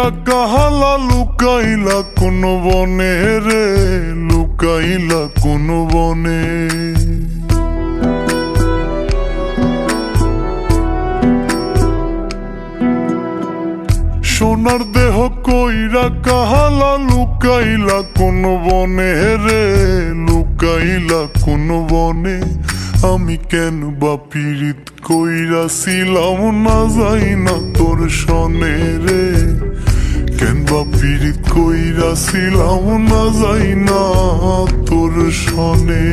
কইরা কাহালা লুকাইলা কোন বনে রে, লুকাইলা কোন বনে। সোনার দেহ কইরা কাহালা লুকাইলা কোন বনে রে, লুকাইলা কোন বনে। আমি কেন বা পীড়িত কইরাছিলাম না যাই না তোর সনে রে, কেন বা পীড়িত কইরাছিলাম না যাই না তোর সনে।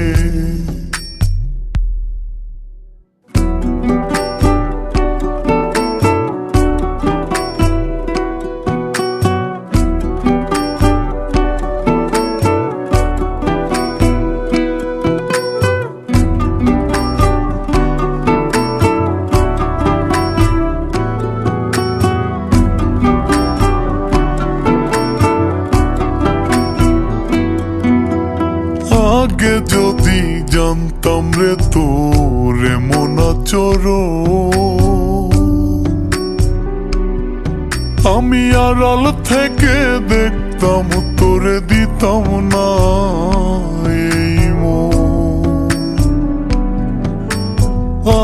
আগে যদি জানতাম রে তোর এমন আচরণ, আমি আড়াল থেকে দেখতাম তোরে দিতাম না এই মন।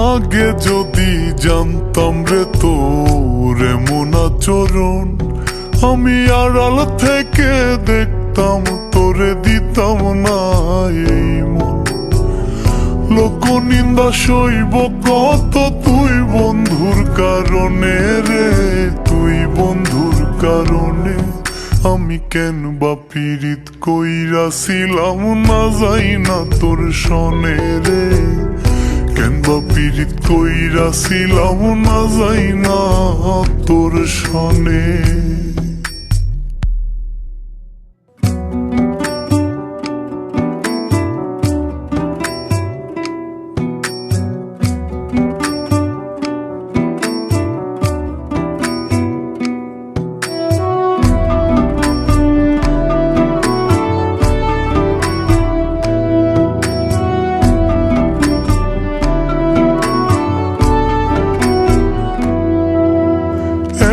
আগে যদি জানতাম রে তোর এমন আচরণ, আমি আড়াল থেকে দেখতাম তোরে দিতাম না এই মন। লোক নিন্দা সইব কত তুই বন্ধুর কারণে রে, তুই বন্ধুর কারণে। আমি কেন বা পীড়িত কইরাছিলাম না যাই না তোর সনে রে, কেন বা পীড়িত কইরাছিলাম না যাই না তোর সনে।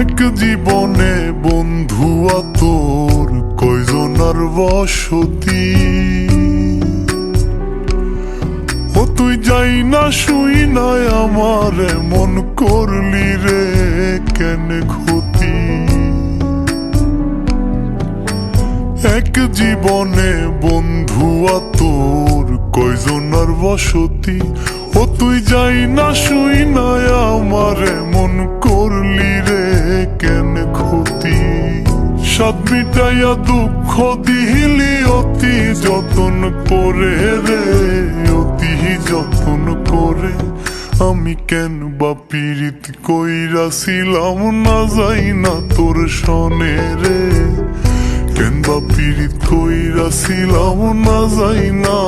এক জীবনে বন্ধু তোর কয়জনার বসতি, ও তুই যাই না শুই নাই আমার মন করলি রে কেন ক্ষতি। এক জীবনে বন্ধু তোর কয়জনার বসতি, ও তুই যাই না শুই নাই আমার মন করলি রে কেন ক্ষতি। সাত মিটাইয়া দুঃখ দিলি অতি যতন করে রে, অতি যতন করে। আমি কেন বা পীড়িত কইরাছিলাম না যাই না তোর সনে রে, কেন বা পীড়িত কইরাছিলাম না যাই না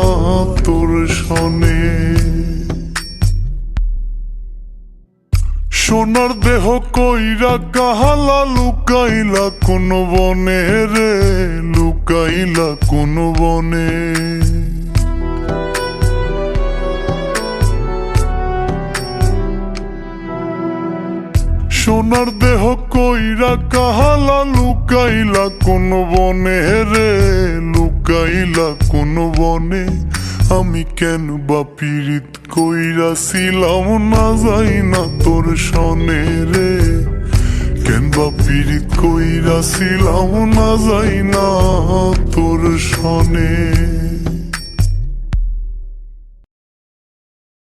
তোর সনে। সোনার দেহ কইরা কাহালা লুকাইলা কোন বনে রে, লুকাইলা কোন বনে। সোনার দেহ কইরা কাহালা লুকাইলা কোন বনে রে, লুকাইলা কোন বনে। আমি কেন বা পীড়িত কইরাছিলাম না যাই না তোর সনে রে, কেন বা পীড়িত কইরাছিলাম না যাই না তোর সনে।